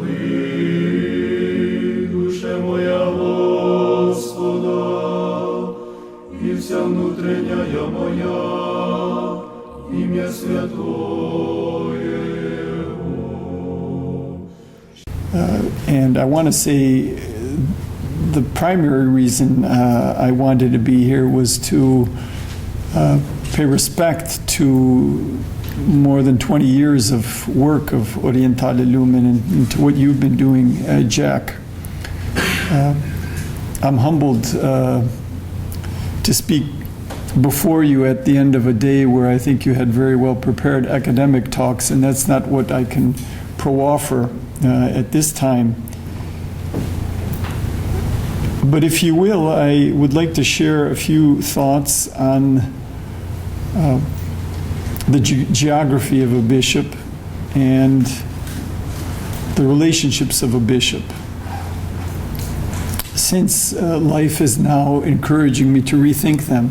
Благослови, душе моя Господа, и вся внутренняя моя, имя святое Его. And I want to say the primary reason I wanted to be here was to pay respect to more than 20 years of work of Orientale Lumen and to what you've been doing, Jack. I'm humbled to speak before you at the end of a day where I think you had very well prepared academic talks, and that's not what I can pro-offer at this time. But if you will, I would like to share a few thoughts on the geography of a bishop and the relationships of a bishop. Since life is now encouraging me to rethink them.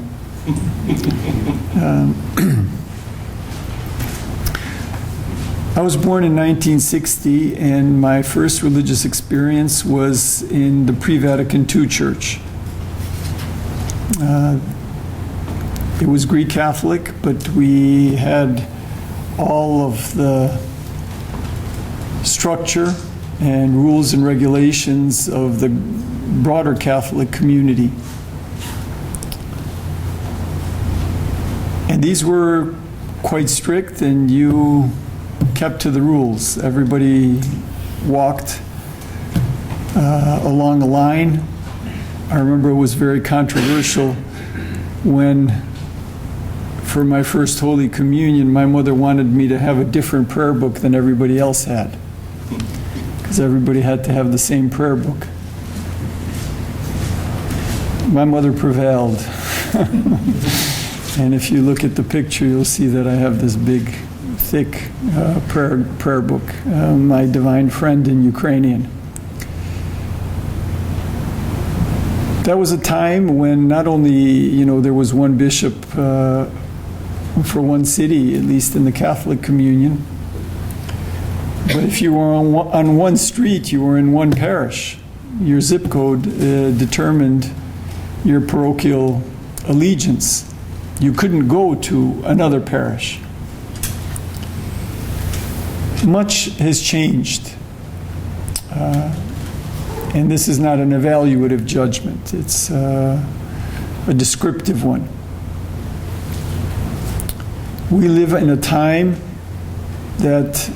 I was born in 1960, and my first religious experience was in the pre-Vatican II church. It was Greek Catholic, but we had all of the structure and rules and regulations of the broader Catholic community. And these were quite strict, and you kept to the rules. Everybody walked along a line. I remember it was very controversial when, for my first Holy Communion, my mother wanted me to have a different prayer book than everybody else had, because everybody had to have the same prayer book. My mother prevailed. And if you look at the picture, you'll see that I have this big, thick prayer book, my divine friend in Ukrainian. That was a time when not only, there was one bishop for one city, at least in the Catholic communion, but if you were on one street, you were in one parish. Your zip code determined your parochial allegiance. You couldn't go to another parish. Much has changed. And this is not an evaluative judgment. It's a descriptive one. We live in a time that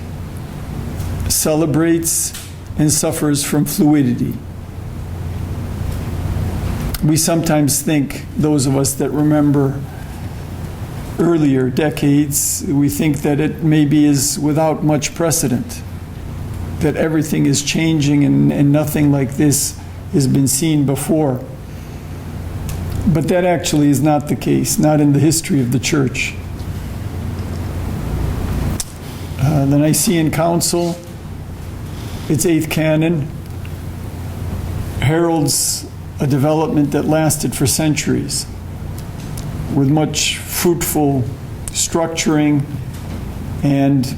celebrates and suffers from fluidity. We sometimes think, those of us that remember earlier decades, we think that it maybe is without much precedent, that everything is changing and nothing like this has been seen before. But that actually is not the case, not in the history of the Church. The Nicene Council, its 8th canon, heralds a development that lasted for centuries, with much fruitful structuring and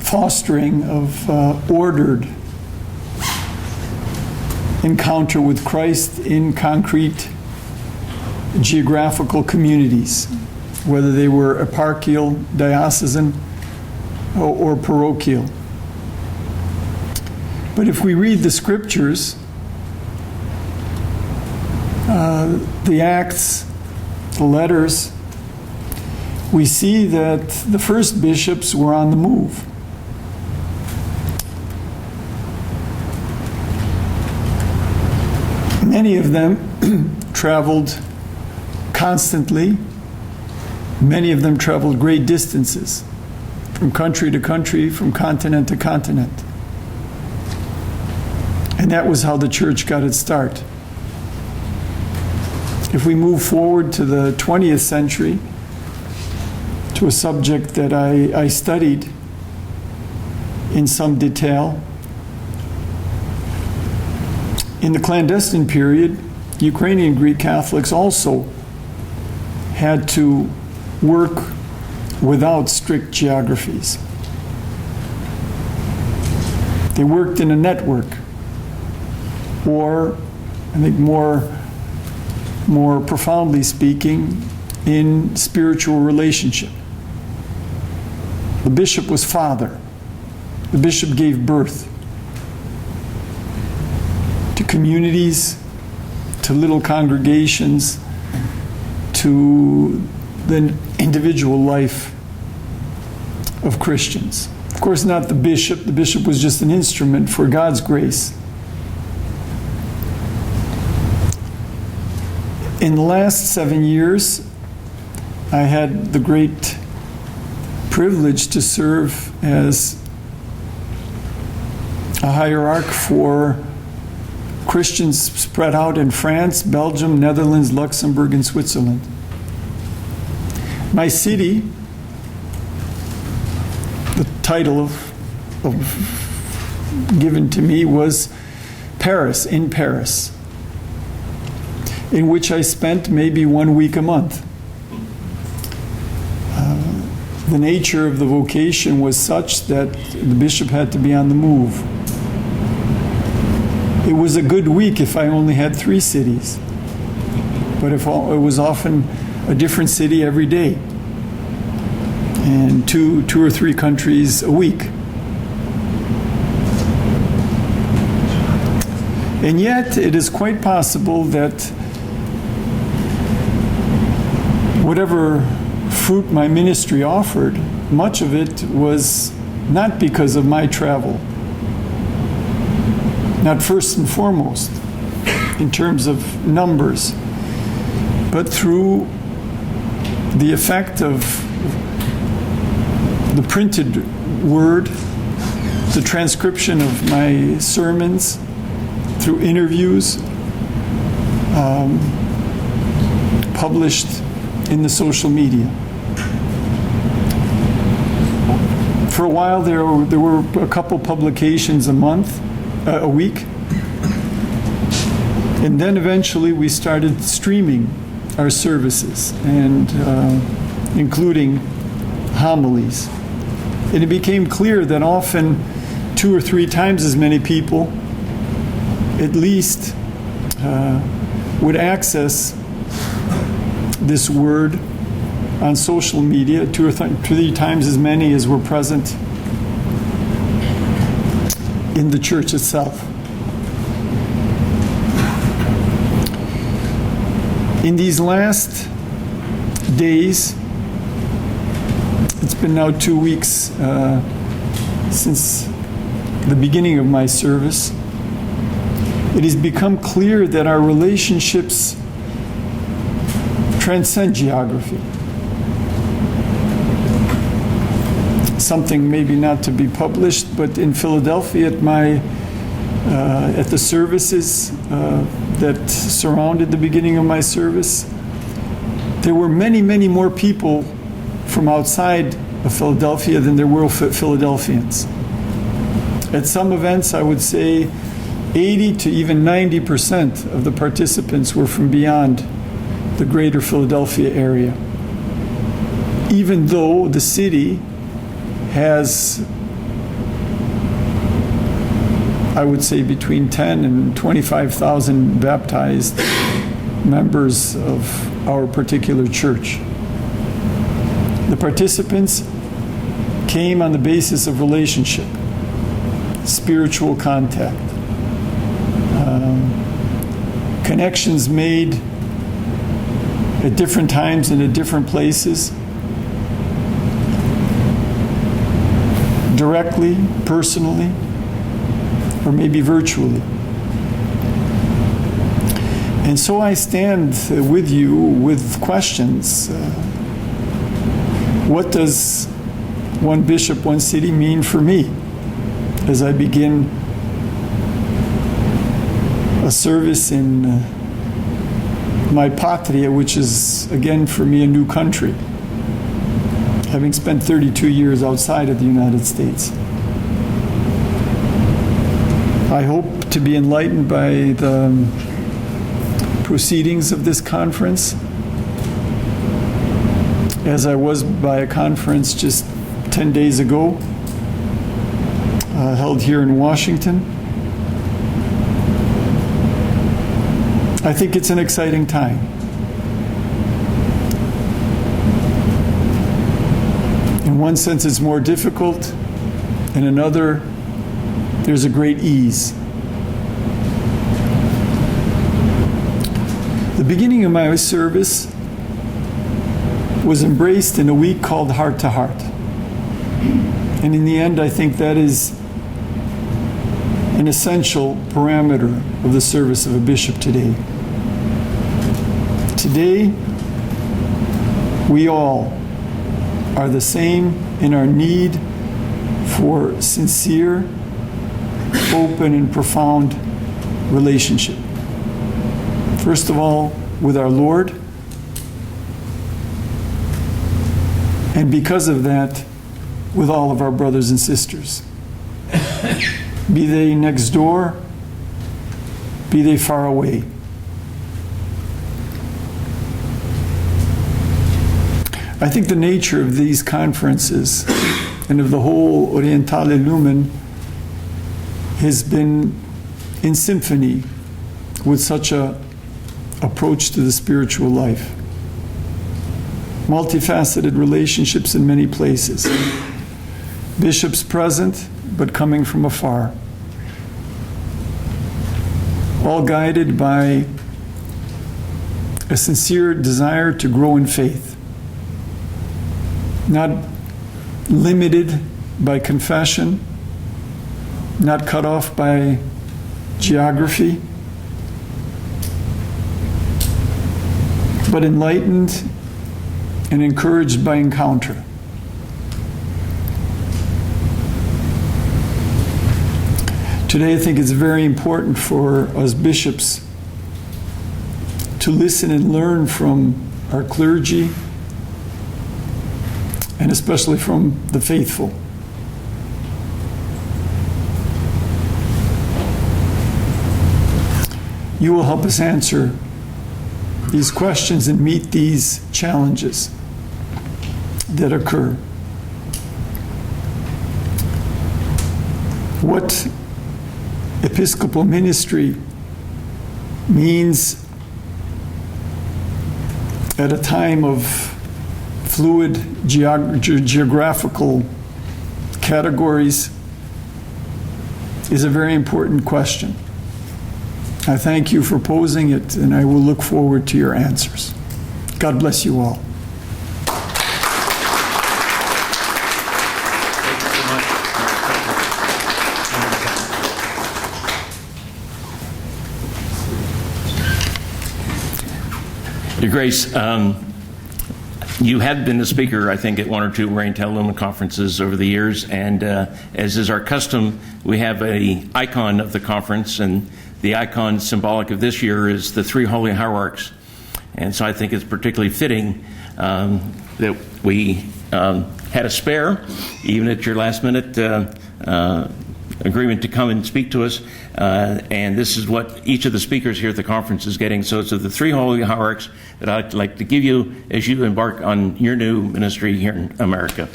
fostering of ordered encounter with Christ in concrete geographical communities, whether they were eparchial, diocesan, or parochial. But if we read the scriptures, the Acts, the letters, we see that the first bishops were on the move. Many of them traveled constantly. Many of them traveled great distances, from country to country, from continent to continent. And that was how the church got its start. If we move forward to the 20th century, to a subject that I studied in some detail, in the clandestine period, Ukrainian Greek Catholics also had to work without strict geographies. They worked in a network, or I think more profoundly speaking, in spiritual relationship. The bishop was father. The bishop gave birth to communities, to little congregations, to the individual life of Christians. Of course, not the bishop. The bishop was just an instrument for God's grace. In the last 7 years, I had the great privilege to serve as a hierarch for Christians spread out in France, Belgium, Netherlands, Luxembourg, and Switzerland. My city, the title given to me was Paris, in Paris, in which I spent maybe 1 week a month. The nature of the vocation was such that the bishop had to be on the move. It was a good week if I only had 3 cities, but it was often a different city every day, and two or three countries a week. And yet, it is quite possible that whatever fruit my ministry offered, much of it was not because of my travel. Not first and foremost, in terms of numbers, but through the effect of the printed word, the transcription of my sermons, through interviews published in the social media. For a while there were a couple publications a week, and then eventually we started streaming our services, and including homilies. And it became clear that often 2 or 3 times as many people at least would access this word on social media, 2 or 3 times as many as were present in the church itself. In these last days, it's been now 2 weeks since the beginning of my service, it has become clear that our relationships transcend geography. Something maybe not to be published, but in Philadelphia at the services that surrounded the beginning of my service, there were many, many more people from outside of Philadelphia than there were Philadelphians. At some events, I would say 80 to even 90% of the participants were from beyond the greater Philadelphia area. Even though the city has, I would say, between 10 and 25,000 baptized members of our particular church. The participants came on the basis of relationship, spiritual contact, connections made at different times and at different places, directly, personally, or maybe virtually. And so I stand with you with questions. What does one bishop, one city mean for me as I begin a service in my patria, which is, again, for me, a new country, having spent 32 years outside of the United States. I hope to be enlightened by the proceedings of this conference, as I was by a conference just 10 days ago held here in Washington. I think it's an exciting time. In one sense, it's more difficult. In another, there's a great ease. The beginning of my service was embraced in a week called Heart to Heart. And in the end, I think that is an essential parameter of the service of a bishop today. Today, we all are the same in our need for sincere, open, and profound relationship. First of all, with our Lord, and because of that, with all of our brothers and sisters. Be they next door, be they far away. I think the nature of these conferences and of the whole Orientale Lumen has been in symphony with such a approach to the spiritual life. Multifaceted relationships in many places. Bishops present, but coming from afar. All guided by a sincere desire to grow in faith. Not limited by confession, not cut off by geography, but enlightened and encouraged by encounter. Today, I think it's very important for us bishops to listen and learn from our clergy, and especially from the faithful. You will help us answer these questions and meet these challenges that occur. What episcopal ministry means at a time of fluid geographical categories is a very important question. I thank you for posing it, and I will look forward to your answers. God bless you all. Your Grace, you have been the speaker, I think, at one or two Orientale Lumen conferences over the years, and as is our custom, we have an icon of the conference, and the icon symbolic of this year is the three holy hierarchs. And so I think it's particularly fitting that we had a spare, even at your last minute agreement to come and speak to us. And this is what each of the speakers here at the conference is getting. So it's of the three holy hierarchs that I'd like to give you as you embark on your new ministry here in America.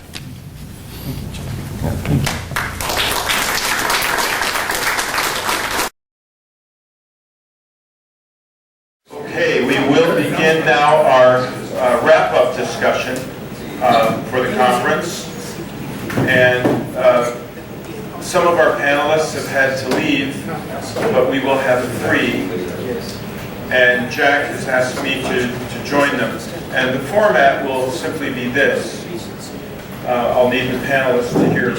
Thank you. Okay, we will begin now our wrap-up discussion for the conference. And some of our panelists have had to leave, but we will have three. And Jack has asked me to join them. And the format will simply be this. I'll need the panelists to hear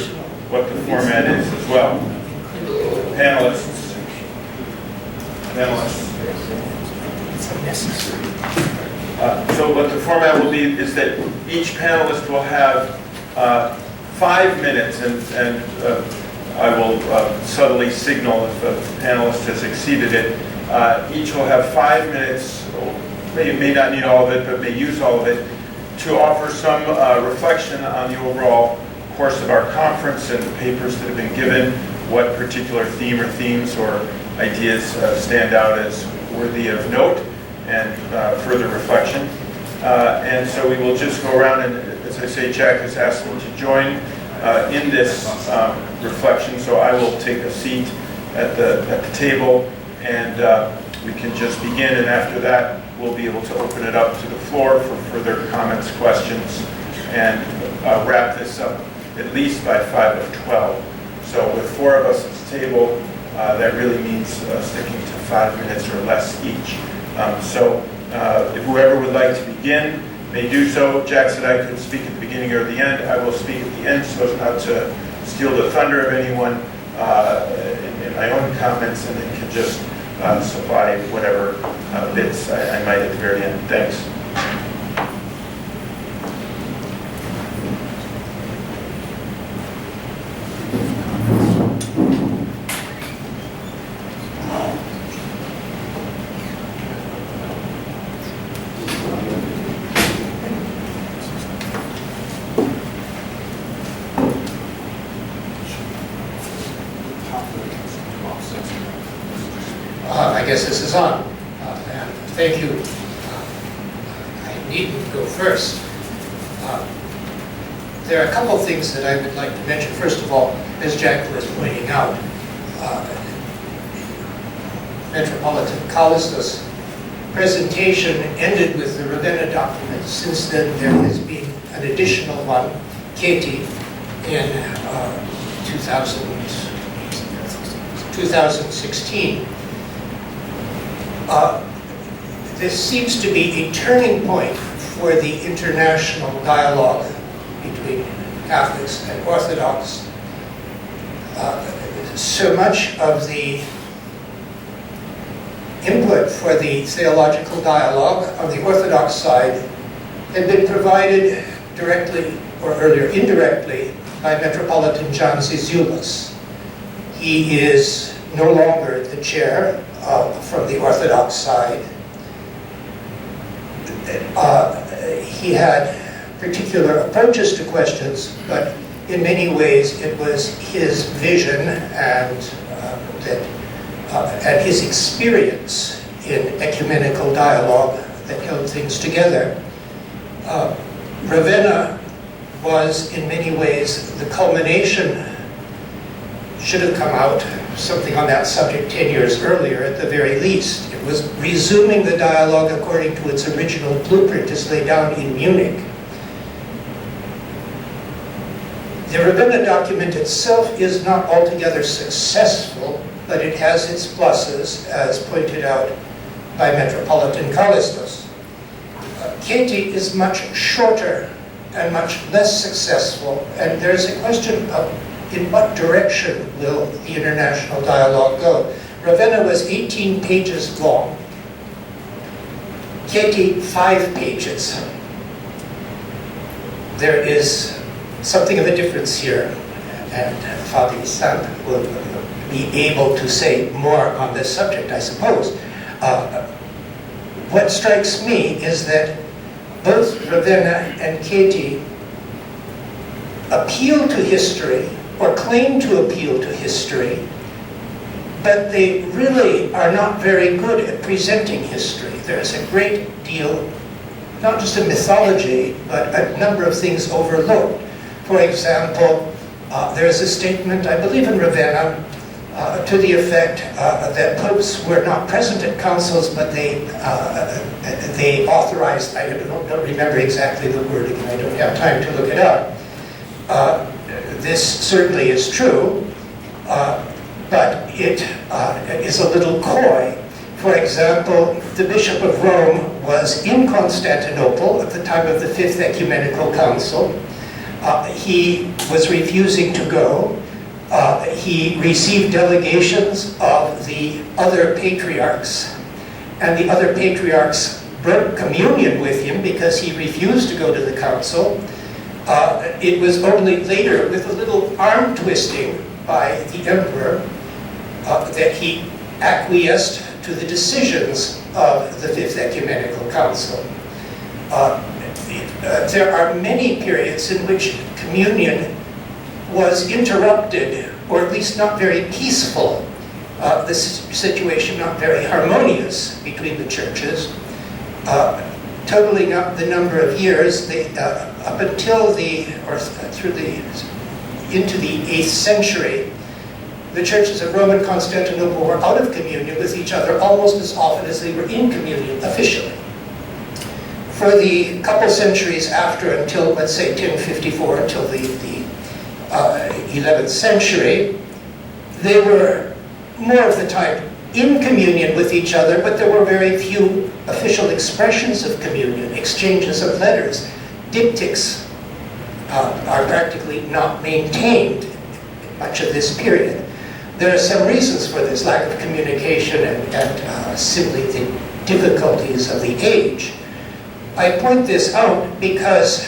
what the format is as well. Panelists. So what the format will be is that each panelist will have 5 minutes, and I will subtly signal if a panelist has exceeded it. Each will have 5 minutes, may not need all of it, but may use all of it, to offer some reflection on the overall course of our conference and the papers that have been given, what particular theme or themes or ideas stand out as worthy of note and further reflection. And so we will just go around, and as I say, Jack has asked me to join in this reflection, so I will take a seat at the table, and we can just begin, and after that, we'll be able to open it up to the floor for further comments, questions, and wrap this up at least by 5 of 12. So with 4 of us at the table, that really means sticking to 5 minutes or less each. So if whoever would like to begin may do so. Jack said I could speak at the beginning or the end. I will speak at the end so as not to steal the thunder of anyone in my own comments, and then can just supply whatever bits I might at the very end. Thanks. I guess this is on. And thank you. I needn't go first. There are a couple of things that I would like to mention. First of all, as Jack was pointing out, Metropolitan Callistus' presentation ended with the Ravenna document. Since then, there has been an additional one, Katie, in 2016. This seems to be a turning point for the international dialogue between Catholics and Orthodox. So much of the input for the theological dialogue on the Orthodox side had been provided directly or earlier indirectly by Metropolitan John Zizioulas. He is no longer the chair from the Orthodox side. He had particular approaches to questions, but in many ways it was his vision and his experience in ecumenical dialogue that held things together. Ravenna was in many ways the culmination, should have come out something on that subject 10 years earlier at the very least. It was resuming the dialogue according to its original blueprint as laid down in Munich. The Ravenna document itself is not altogether successful, but it has its pluses, as pointed out by Metropolitan Callistus. Katie is much shorter and much less successful, and there's a question of in what direction will the international dialogue go. Ravenna was 18 pages long. Katie, 5 pages. There is something of a difference here, and Father Sant will be able to say more on this subject, I suppose. What strikes me is that both Ravenna and Katie appeal to history, or claim to appeal to history, but they really are not very good at presenting history. There's a great deal, not just of mythology, but a number of things overlooked. For example, there's a statement, I believe in Ravenna, to the effect that popes were not present at councils, but they authorized, I don't remember exactly the wording, I don't have time to look it up. This certainly is true, but it is a little coy. For example, the Bishop of Rome was in Constantinople at the time of the Fifth Ecumenical Council. He was refusing to go. He received delegations of the other patriarchs, and the other patriarchs broke communion with him because he refused to go to the council. It was only later, with a little arm twisting by the emperor, that he acquiesced to the decisions of the Fifth Ecumenical Council. There are many periods in which communion was interrupted, or at least not very peaceful. The situation not very harmonious between the churches. Totaling up the number of years, up until through the into the 8th century, the churches of Rome and Constantinople were out of communion with each other almost as often as they were in communion officially. For the couple centuries after, until, let's say, 1054, until the 11th century, they were more of the time in communion with each other, but there were very few official expressions of communion, exchanges of letters. Diptychs are practically not maintained much of this period. There are some reasons for this lack of communication and simply the difficulties of the age. I point this out because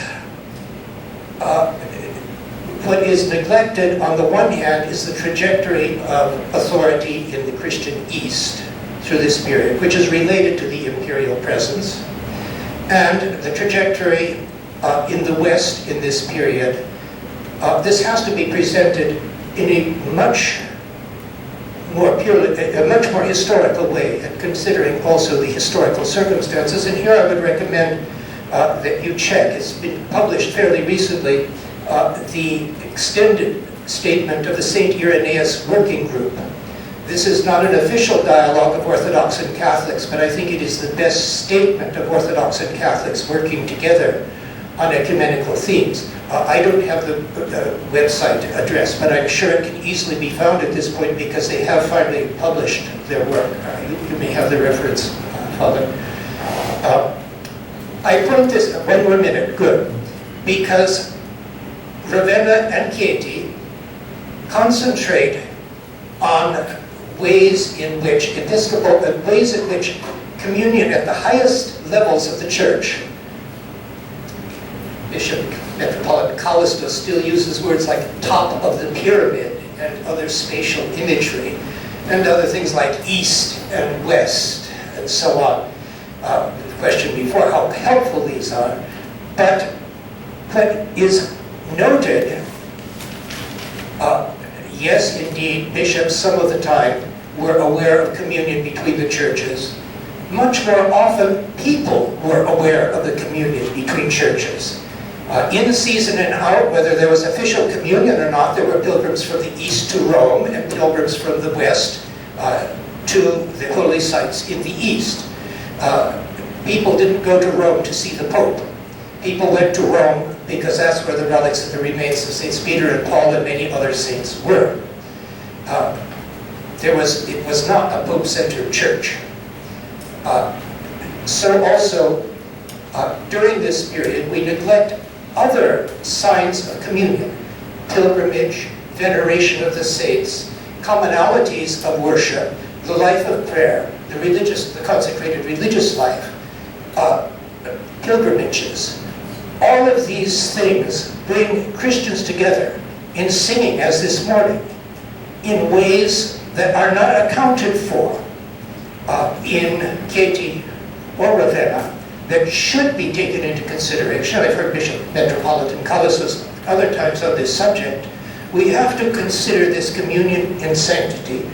what is neglected on the one hand is the trajectory of authority in the Christian East through this period, which is related to the imperial presence, and the trajectory in the West in this period. This has to be presented in a much more historical way, and considering also the historical circumstances. And here I would recommend that you check. It's been published fairly recently, the extended statement of the St. Irenaeus Working Group. This is not an official dialogue of Orthodox and Catholics, but I think it is the best statement of Orthodox and Catholics working together on ecumenical themes. I don't have the website address, but I'm sure it can easily be found at this point because they have finally published their work. You may have the reference, Father. I point this, one more minute, good, because Ravenna and Chieti concentrate on ways in which ways in which communion at the highest levels of the church. Bishop Metropolitan Callisto still uses words like top of the pyramid and other spatial imagery, and other things like east and west and so on. The question before how helpful these are, but what is noted, yes, indeed, bishops some of the time were aware of communion between the churches. Much more often, people were aware of the communion between churches. In season and out, whether there was official communion or not, there were pilgrims from the east to Rome and pilgrims from the west to the holy sites in the east. People didn't go to Rome to see the Pope. People went to Rome because that's where the relics and the remains of Saints Peter and Paul and many other saints were. It was not a Pope-centered church. So also, during this period, we neglect other signs of communion: pilgrimage, veneration of the saints, commonalities of worship, the life of prayer, the consecrated religious life, pilgrimages. All of these things bring Christians together in singing, as this morning, in ways that are not accounted for in Chieti or Ravenna, that should be taken into consideration. I've heard Bishop Metropolitan Callisto other times on this subject. We have to consider this communion in sanctity,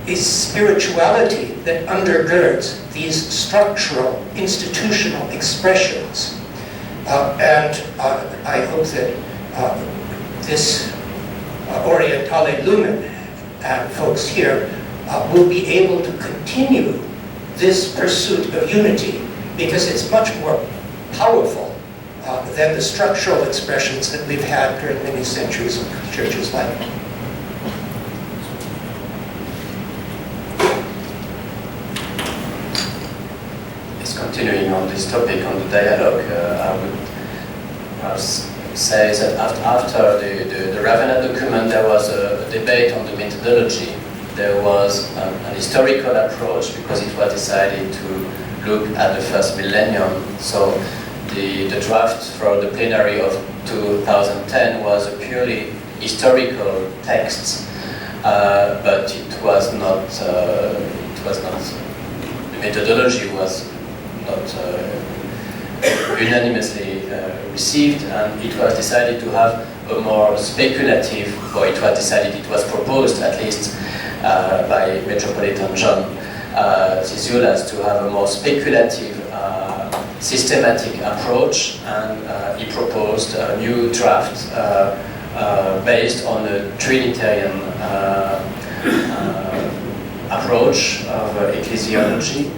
a spirituality that undergirds these structural, institutional expressions. And I hope that this Orientale Lumen and folks here will be able to continue this pursuit of unity, because it's much more powerful than the structural expressions that we've had during many centuries of the Church's life. Yes, continuing on this topic, on the dialogue, I would say that after the Ravenna document, there was a debate on the methodology. There was an historical approach, because it was decided to look at the first millennium. So the draft for the plenary of 2010 was a purely historical text, but it was not. The methodology was not unanimously received, and it was decided to have a more speculative, or it was decided, it was proposed at least by Metropolitan John Zizioulas, to have a more speculative, systematic approach, and he proposed a new draft based on a Trinitarian approach of ecclesiology.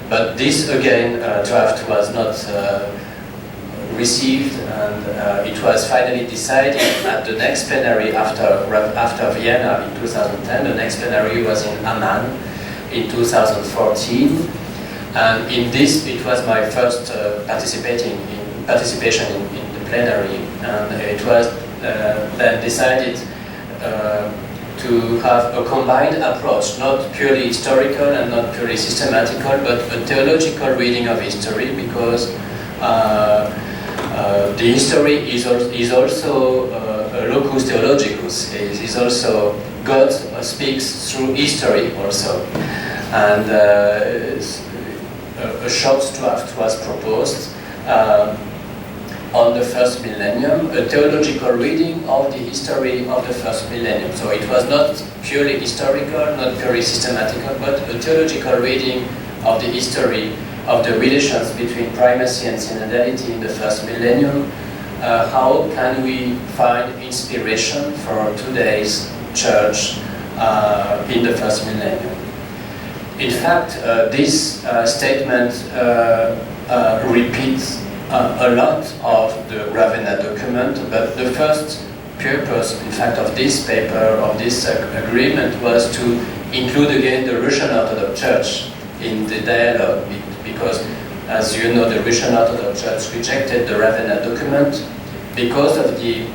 But this, again, draft was not received, and it was finally decided at the next plenary after Vienna in 2010. The next plenary was in Amman in 2014, and in this it was my first participation in the plenary, and it was then decided to have a combined approach, not purely historical and not purely systematical, but a theological reading of history, because the history is also a locus theologicus. It is also God speaks through history also, and a short draft was proposed on the first millennium, a theological reading of the history of the first millennium. So it was not purely historical, not purely systematical, but a theological reading of the history of the relations between primacy and synodality in the first millennium. How can we find inspiration for today's church in the first millennium? In fact, this statement repeats a lot of the Ravenna document, but the first purpose, in fact, of this paper, of this agreement, was to include again the Russian Orthodox Church in the dialogue, because, as you know, the Russian Orthodox Church rejected the Ravenna document because of the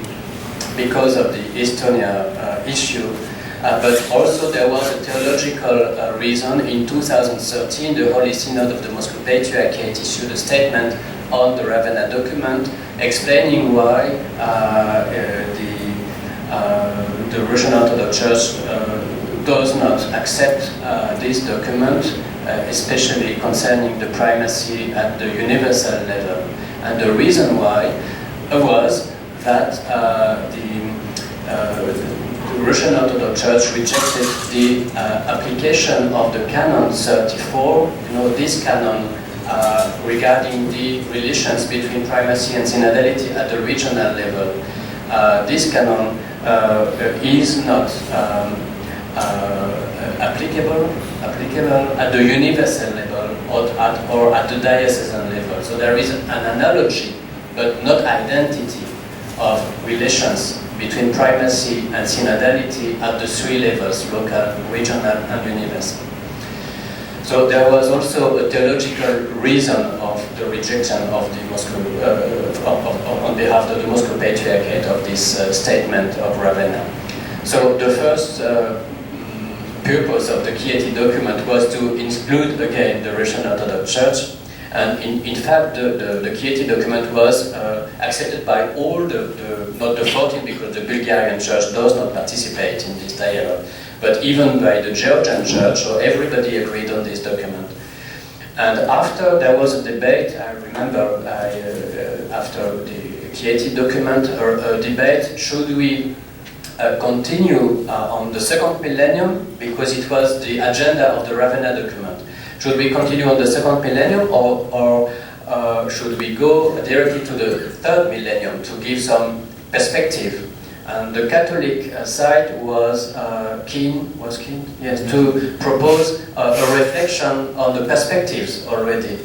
Estonia issue, but also there was a theological reason. In 2013, the Holy Synod of the Moscow Patriarchate issued a statement on the Ravenna document, explaining why the Russian Orthodox Church does not accept this document, especially concerning the primacy at the universal level. And the reason why was that the Russian Orthodox Church rejected the application of the Canon 34, this canon regarding the relations between primacy and synodality at the regional level. This canon is not applicable at the universal level or at the diocesan level. So there is an analogy, but not identity, of relations between primacy and synodality at the three levels: local, regional, and universal. So there was also a theological reason of the rejection of the Moscow, on behalf of the Moscow Patriarchate, of this statement of Ravenna. So the first purpose of the Chieti document was to include again the Russian Orthodox Church, and in fact the Chieti document was accepted by all not the 14, because the Bulgarian Church does not participate in this dialogue, but even by the Georgian Church, so everybody agreed on this document. And after there was a debate, I remember after the Chieti document, a debate, should we continue on the second millennium, because it was the agenda of the Ravenna document. Should we continue on the second millennium, or should we go directly to the third millennium to give some perspective? And the Catholic side was keen, to propose a reflection on the perspectives already.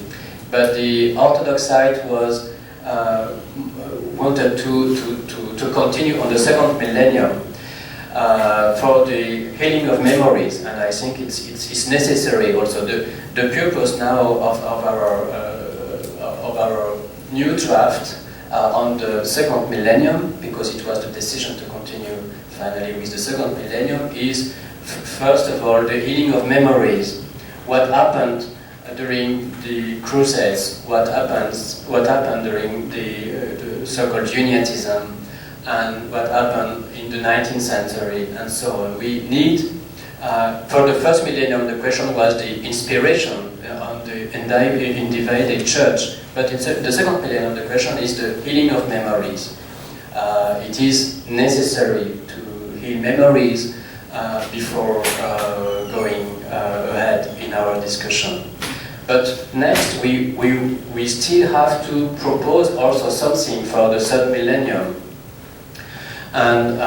But the Orthodox side was wanted to continue on the second millennium for the healing of memories, and I think it's necessary also. The purpose now of our new draft on the second millennium, because it was the decision to continue finally with the second millennium, is first of all the healing of memories. What happened during the Crusades? What happened during the so-called Uniatism? And what happened in the 19th century, and so on. We need, for the first millennium, the question was the inspiration on the individual church, but in the second millennium, the question is the healing of memories. It is necessary to heal memories before going ahead in our discussion. But next, we still have to propose also something for the third millennium. And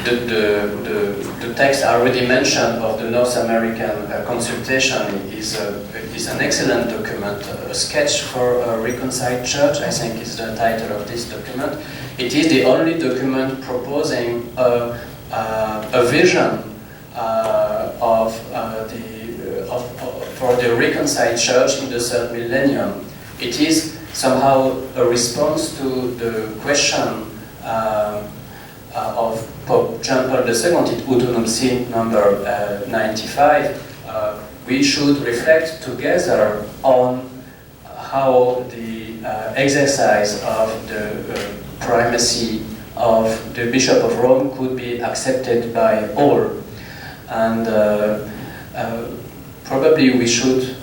the text I already mentioned of the North American consultation is an excellent document, a sketch for a reconciled church, I think is the title of this document. It is the only document proposing a vision for the reconciled church in the third millennium. It is somehow a response to the question of Pope John Paul II in Ut Sin number 95. We should reflect together on how the exercise of the primacy of the Bishop of Rome could be accepted by all. And probably we should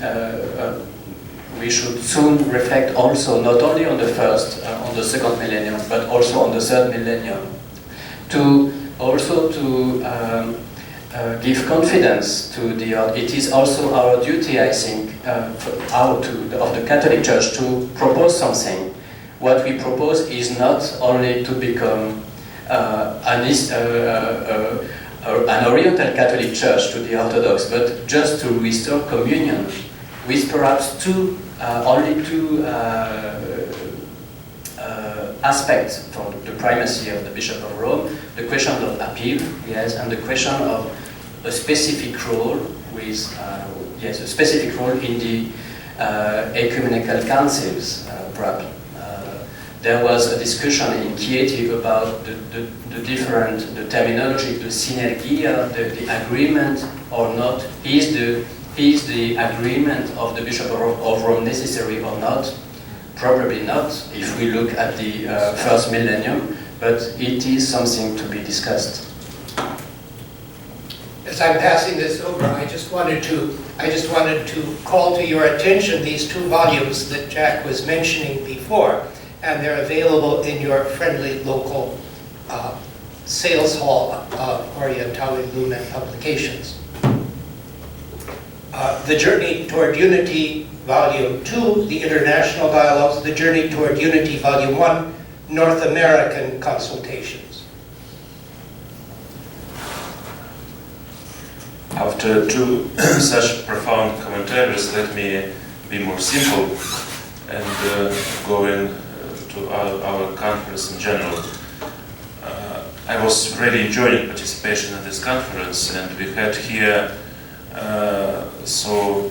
soon reflect also not only on the second millennium, but also on the third millennium, to give confidence to it is also our duty, I think, of the Catholic Church to propose something. What we propose is not only to become an Oriental Catholic Church to the Orthodox, but just to restore communion with perhaps only two aspects from the primacy of the Bishop of Rome: the question of appeal, yes, and the question of a specific role a specific role in the ecumenical councils, perhaps. There was a discussion in Chieti about the terminology, the synergia, the agreement or not. Is the agreement of the Bishop of Rome necessary or not? Probably not, if we look at the first millennium, but it is something to be discussed. As I'm passing this over, I just wanted to call to your attention these two volumes that Jack was mentioning before, and they're available in your friendly local sales hall of Orientale Lumen publications. The Journey Toward Unity, Volume 2, The International Dialogues, The Journey Toward Unity, Volume 1, North American Consultations. After two such profound commentaries, let me be more simple and go in to our conference in general. I was really enjoying participation in this conference, and we had here so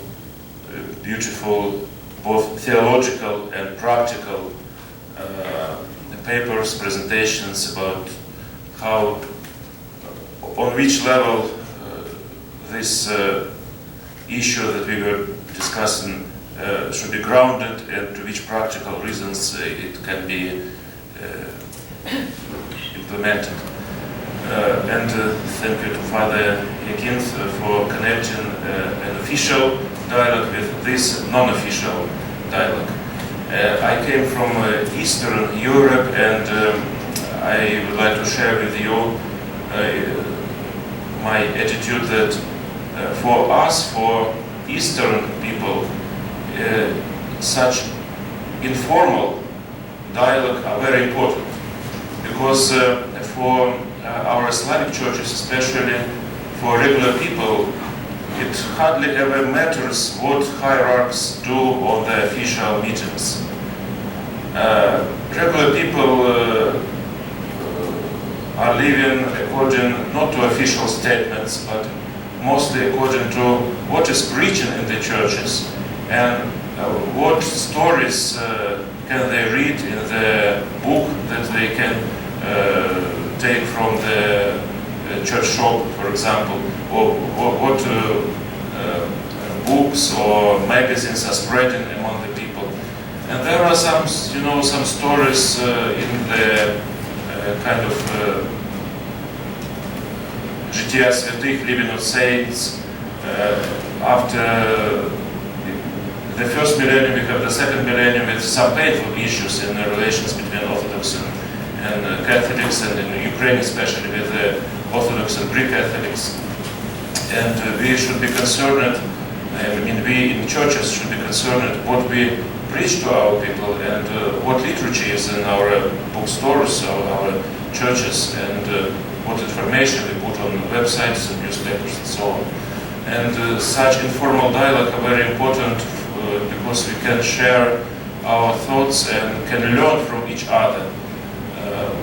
beautiful both theological and practical papers, presentations about how, on which level this issue that we were discussing should be grounded, and to which practical reasons it can be implemented. And thank you to Father Jakinth for connecting an official dialogue with this non-official dialogue. I came from Eastern Europe, and I would like to share with you my attitude that for us, for Eastern people, such informal dialogue are very important, because for our Slavic churches, especially for regular people, it hardly ever matters what hierarchs do on the official meetings. Regular people are living according not to official statements, but mostly according to what is preaching in the churches, and what stories can they read in the book that they can take from the church shop, for example, or what books or magazines are spreading among the people. And there are some stories in the kind of Жития святых, Living of Saints. After the first millennium, we have the second millennium with some painful issues in the relations between Orthodox and Catholics, and in Ukraine especially with the Orthodox and Greek Catholics. And we should be concerned, we in churches should be concerned what we preach to our people, and what literature is in our bookstores or our churches, and what information we put on websites and newspapers and so on. And such informal dialogue are very important because we can share our thoughts and can learn from each other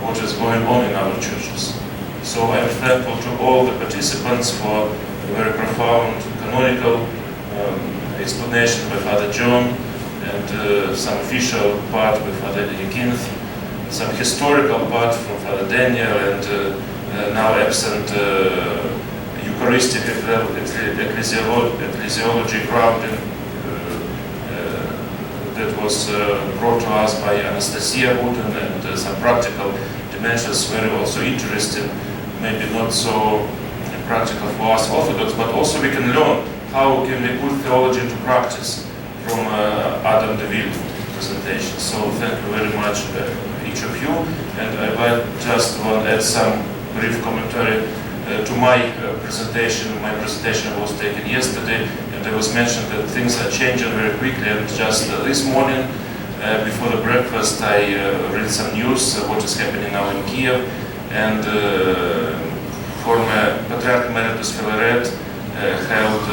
what is going on in our churches. So I'm thankful to all the participants for a very profound canonical explanation by Father John, and some official part by Father Yakinth, some historical part from Father Daniel, and now absent Eucharistic ecclesiology grounding that was brought to us by Anastasia Wooten, and some practical dimensions very also interesting, maybe not so practical for us Orthodox, but also we can learn how can we put theology into practice from Adam DeVille presentation. So thank you very much each of you, and I might just want to add some brief commentary to my presentation. My presentation was taken yesterday, and it was mentioned that things are changing very quickly, and just this morning before the breakfast I read some news what is happening now in Kiev, and former Patriarch Emeritus Filaret held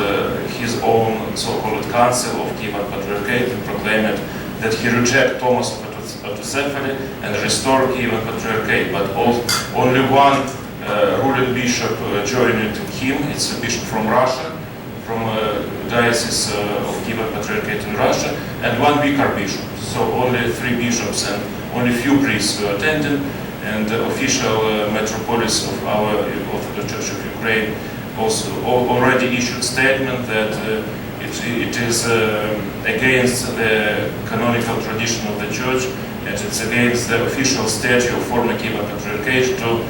his own so-called Council of Kievan Patriarchate and proclaimed that he rejected Thomas of Autocephaly and restored Kievan Patriarchate, but only one ruling bishop joined him. It's a bishop from Russia, from Diocese of Kievan Patriarchate in Russia, and one vicar bishop. So only 3 bishops and only few priests were attending, and the official metropolis of our Orthodox Church of Ukraine also already issued statement that it is against the canonical tradition of the Church, and it's against the official statute of former Kievan Patriarchate to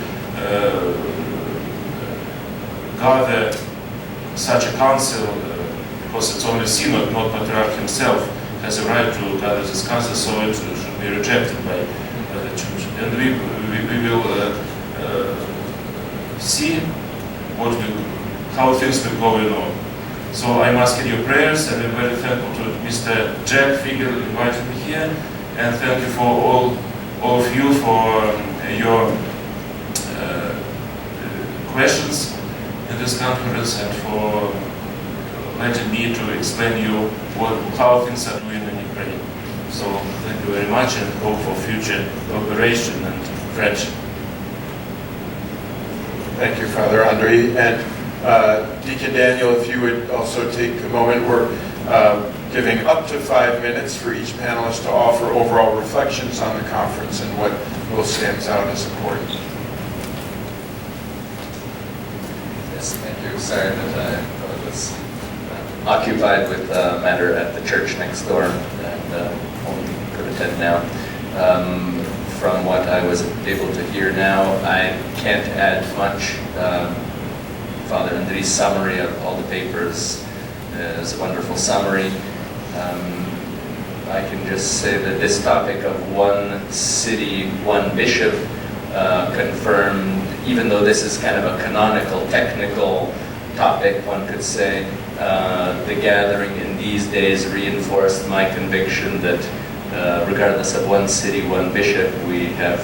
gather such a council, because it's only synod, not Patriarch himself, has a right to gather this council, so it should be rejected by the Church. And we will see how things will go on. So I'm asking your prayers, and I'm very thankful to Mr. Jack Figel inviting me here, and thank you for all of you for your questions in this conference, and for letting me to explain you how things are doing in Ukraine. So thank you very much, and hope for future cooperation and friendship. Thank you, Father Andrei. And Deacon Daniel, if you would also take a moment, we're giving up to 5 minutes for each panelist to offer overall reflections on the conference and what stands out as important. Yes, thank you. Sorry that I was occupied with a matter at the church next door, and only could attend now. From what I was able to hear now, I can't add much. Father Andrei's summary of all the papers is a wonderful summary. I can just say that this topic of one city, one bishop confirmed, even though this is kind of a canonical, technical topic, one could say, the gathering in these days reinforced my conviction that regardless of one city, one bishop, we have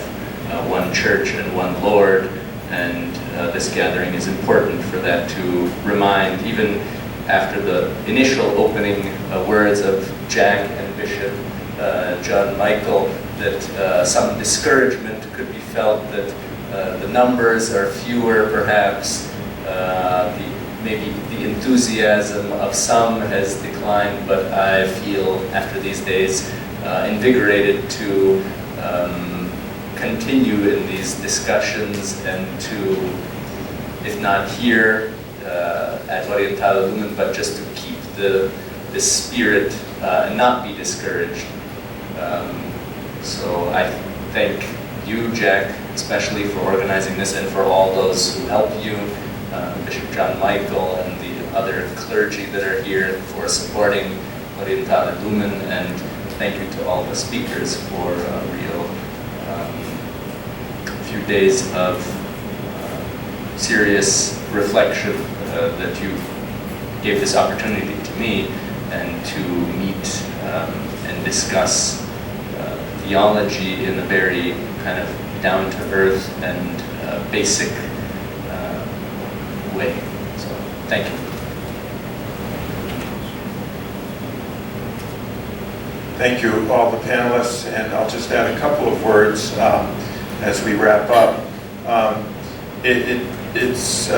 one church and one Lord, and this gathering is important for that to remind, even after the initial opening words of Jack and Bishop John Michael, that some discouragement could be felt, that the numbers are fewer perhaps, maybe the enthusiasm of some has declined, but I feel after these days invigorated to continue in these discussions and to, if not here at Orientale Lumen, but just to keep the spirit and not be discouraged. So I thank you, Jack, especially for organizing this, and for all those who help you, Bishop John Michael and the other clergy that are here for supporting Orientale Lumen, and thank you to all the speakers for a real few days of serious reflection that you gave this opportunity to me, and to meet and and discuss theology in a very kind of down-to-earth and basic way. So, thank you. Thank you, all the panelists, and I'll just add a couple of words as we wrap up. It's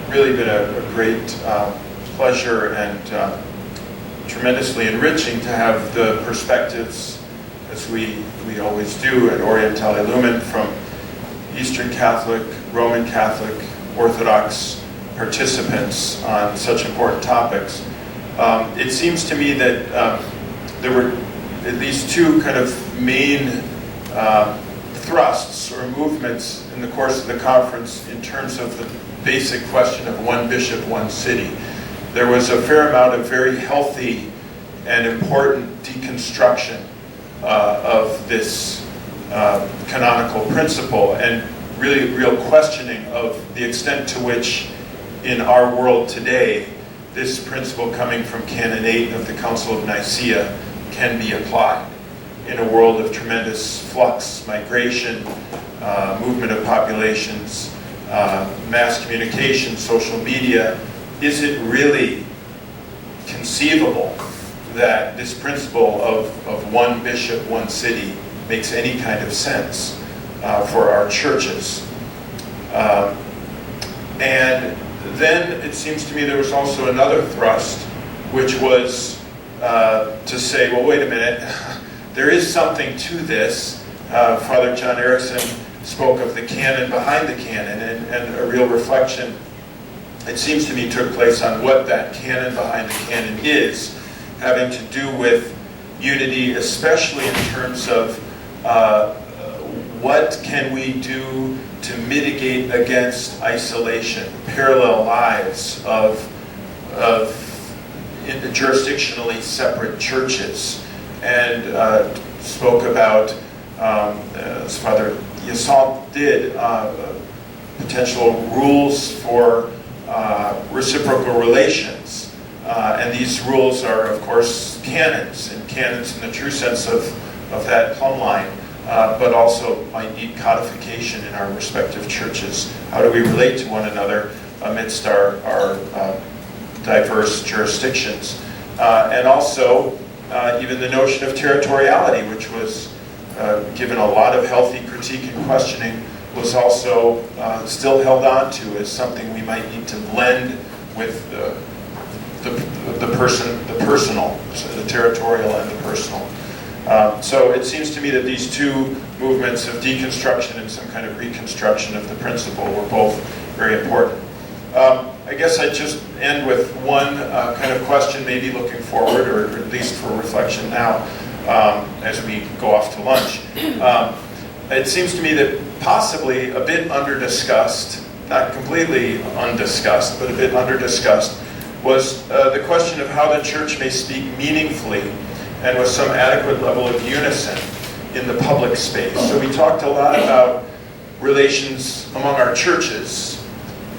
really been a great pleasure and tremendously enriching to have the perspectives, as we always do at Orientale Lumen, from Eastern Catholic, Roman Catholic, Orthodox participants on such important topics. It seems to me that there were at least two kind of main thrusts or movements in the course of the conference in terms of the basic question of one bishop, one city. There was a fair amount of very healthy and important deconstruction of this canonical principle, and really real questioning of the extent to which in our world today this principle coming from Canon 8 of the Council of Nicaea can be applied in a world of tremendous flux, migration, movement of populations, mass communication, social media. Is it really conceivable that this principle of one bishop, one city makes any kind of sense for our churches? And then it seems to me there was also another thrust, which was to say, well, wait a minute, there is something to this. Father John Erickson spoke of the canon behind the canon, and a real reflection, it seems to me, took place on what that canon behind the canon is, having to do with unity, especially in terms of what can we do to mitigate against isolation, parallel lives of jurisdictionally separate churches, and spoke about, as Father Yasal did, potential rules for reciprocal relations. And these rules are, of course, canons, and canons in the true sense of that plumb line, but also might need codification in our respective churches. How do we relate to one another amidst our diverse jurisdictions? And also, even the notion of territoriality, which was given a lot of healthy critique and questioning, was also still held on to as something we might need to blend with the personal, so the territorial and the personal. So it seems to me that these two movements of deconstruction and some kind of reconstruction of the principle were both very important. I guess I'd just end with one kind of question, maybe looking forward, or at least for reflection now, as we go off to lunch. It seems to me that possibly a bit under-discussed, not completely undiscussed, but a bit under-discussed, was the question of how the church may speak meaningfully and with some adequate level of unison in the public space. So we talked a lot about relations among our churches,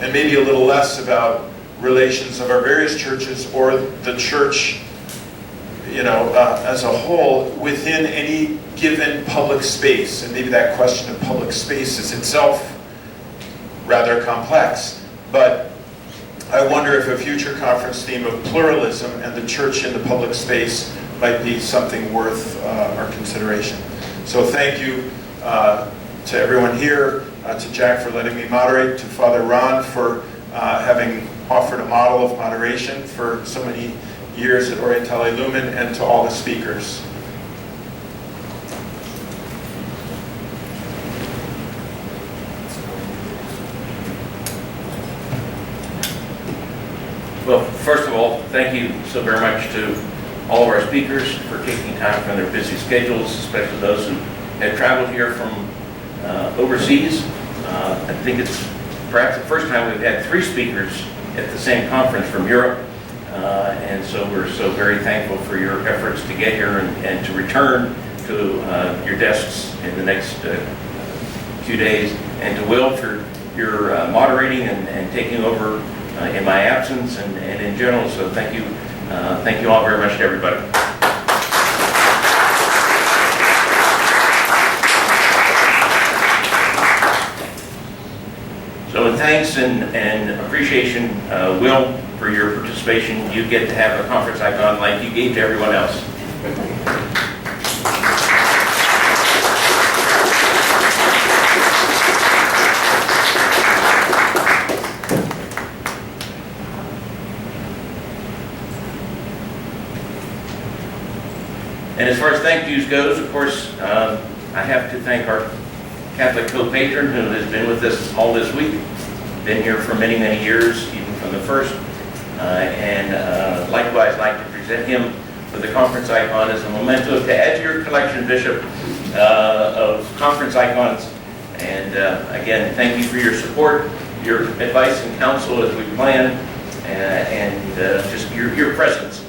and maybe a little less about relations of our various churches or the church, as a whole within any given public space. And maybe that question of public space is itself rather complex. But I wonder if a future conference theme of pluralism and the church in the public space might be something worth our consideration. So thank you to everyone here, to Jack for letting me moderate, to Father Ron for having offered a model of moderation for so many years at Orientale Lumen, and to all the speakers. Well, first of all, thank you so very much to all of our speakers for taking time from their busy schedules, especially those who have traveled here from overseas. I think it's perhaps the first time we've had 3 speakers at the same conference from Europe, and so we're so very thankful for your efforts to get here and to return to your desks in the next few days, and to Will for your moderating and taking over in my absence and in general. So thank you all very much to everybody. thanks and appreciation, Will, for your participation. You get to have a conference icon like you gave to everyone else. And as far as thank yous goes, of course, I have to thank our Catholic co-patron who has been with us all this week, been here for many, many years, even from the first, and likewise like to present him with the conference icon as a memento to add to your collection, Bishop, of conference icons. And again, thank you for your support, your advice and counsel as we plan, and just your presence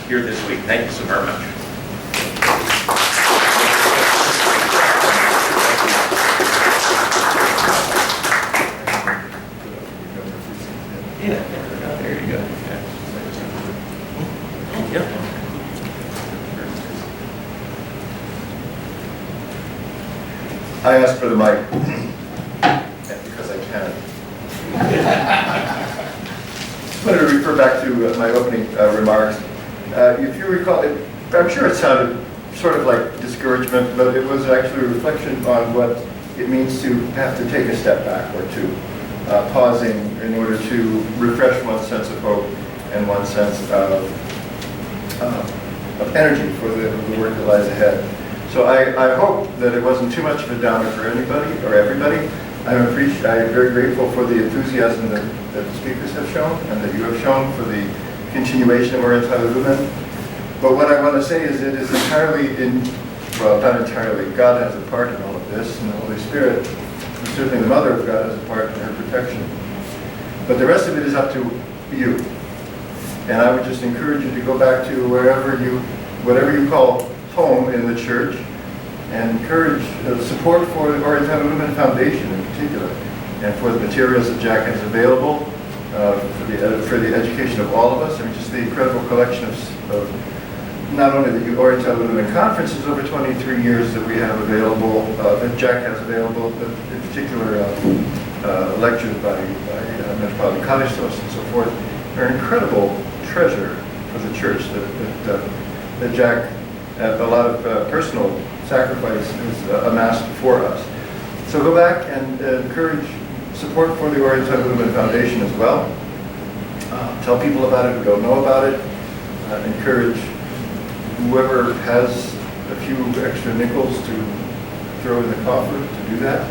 here this week. Thank you so very much. Yeah, there you go. Yep. I asked for the mic because I can. I wanted to refer back to my opening remarks. If you recall, I'm sure it sounded sort of like discouragement, but it was actually a reflection on what it means to have to take a step back or two. Pausing in order to refresh one's sense of hope and one's sense of energy for the work that lies ahead. So I hope that it wasn't too much of a downer for anybody or everybody. I'm very grateful for the enthusiasm that the speakers have shown and that you have shown for the continuation of Orientale Lumen. But what I want to say is it is entirely not entirely, God has a part in all of this, and the Holy Spirit. Certainly the Mother of God has a part in her protection. But the rest of it is up to you. And I would just encourage you to go back to whatever you call home in the church, and encourage support for the Orientale Lumen Foundation in particular, and for the materials that Jack has available for the education of all of us. I mean, just the incredible collection of not only the Orientale Lumen conferences over 23 years that we have available, that Jack has available, but in particular lectures by Metropolitan College and so forth, are an incredible treasure for the church that Jack, at a lot of personal sacrifice, has amassed for us. So go back and encourage support for the Orientale Lumen Foundation as well. Tell people about it who don't know about it. Encourage whoever has a few extra nickels to throw in the coffer to do that,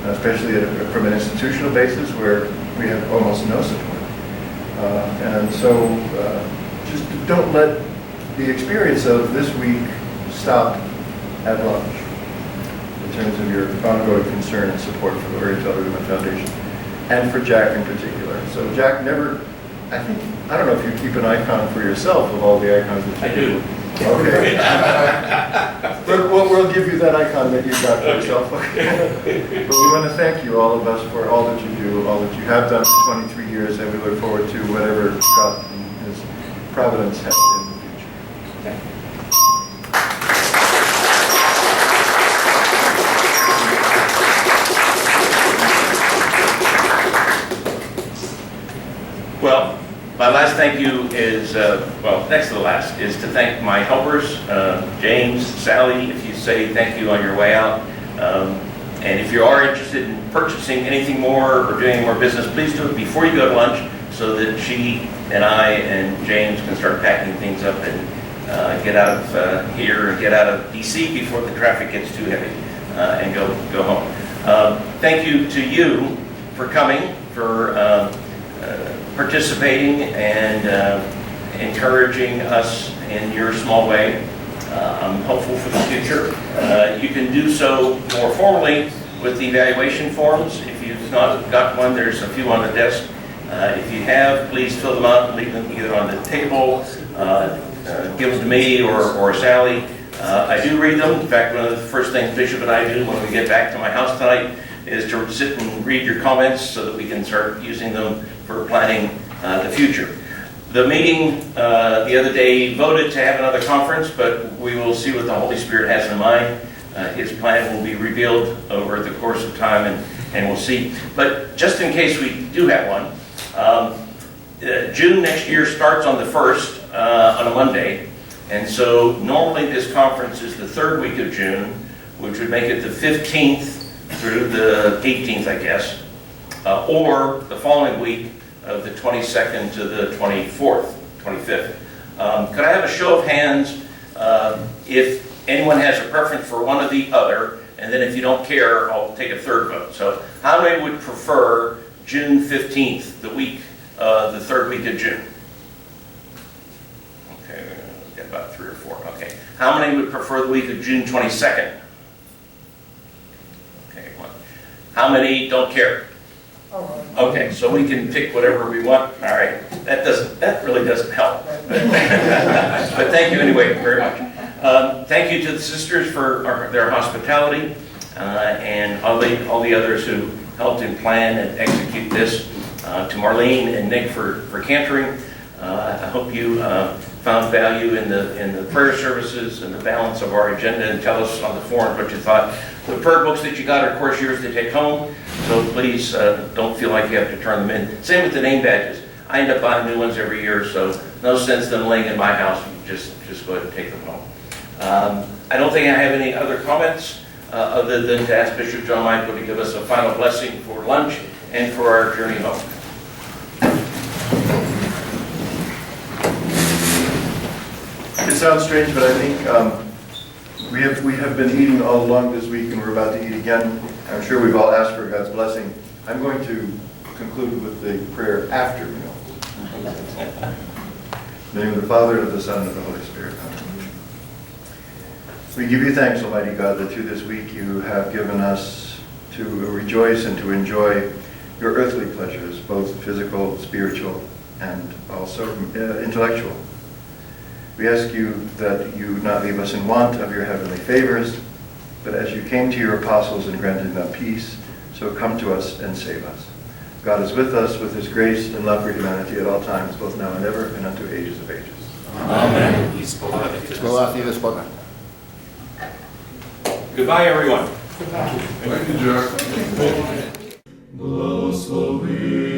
especially from an institutional basis where we have almost no support. And so just don't let the experience of this week stop at lunch in terms of your ongoing concern and support for the Orientale Lumen Foundation and for Jack in particular. So Jack never, I don't know if you keep an icon for yourself of all the icons that you do. Okay. But we'll give you that icon that you've got for yourself. Okay. But we want to thank you, all of us, for all that you do, all that you have done for 23 years, and we look forward to whatever God and His providence has in the future. Thank you. Well, my last thank you is, next to the last, is to thank my helpers, James, Sally, if you say thank you on your way out. And if you are interested in purchasing anything more or doing more business, please do it before you go to lunch so that she and I and James can start packing things up and get out of here and get out of DC before the traffic gets too heavy and go home. Thank you to you for coming, for participating and encouraging us in your small way. I'm hopeful for the future. You can do so more formally with the evaluation forms. If you've not got one, there's a few on the desk. If you have, please fill them out and leave them either on the table, give them to me or Sally. I do read them. In fact, one of the first things Bishop and I do when we get back to my house tonight is to sit and read your comments so that we can start using them for planning the future. The meeting the other day voted to have another conference, but we will see what the Holy Spirit has in mind. His plan will be revealed over the course of time, and we'll see. But just in case we do have one, June next year starts on the 1st, on a Monday, and so normally this conference is the 3rd week of June, which would make it the 15th through the 18th, I guess, or the following week of the 22nd to the 25th. Could I have a show of hands if anyone has a preference for one or the other, and then if you don't care, I'll take a third vote. So how many would prefer June 15th, the 3rd week of June? Okay, we've got about 3 or 4. Okay. How many would prefer the week of June 22nd? Okay, 1. How many don't care? Okay, so we can pick whatever we want. All right, that really doesn't help. But thank you anyway, very much. Thank you to the sisters for their hospitality and all the others who helped in plan and execute this. To Marlene and Nick for cantering. I hope you found value in the prayer services and the balance of our agenda, and tell us on the forum what you thought. The prayer books that you got are, of course, yours to take home, so please don't feel like you have to turn them in. Same with the name badges. I end up buying new ones every year, so no sense them laying in my house. You just go ahead and take them home. I don't think I have any other comments other than to ask Bishop John Michael to give us a final blessing for lunch and for our journey home. It sounds strange, but I think we have been eating all along this week, and we're about to eat again. I'm sure we've all asked for God's blessing. I'm going to conclude with the prayer after meal. In the name of the Father, and of the Son, and of the Holy Spirit. Amen. We give you thanks, Almighty God, that through this week you have given us to rejoice and to enjoy your earthly pleasures, both physical, spiritual, and also intellectual. We ask you that you not leave us in want of your heavenly favors, but as you came to your apostles and granted them peace, so come to us and save us. God is with us with his grace and love for humanity at all times, both now and ever, and unto ages of ages. Amen. Goodbye, everyone. Благослови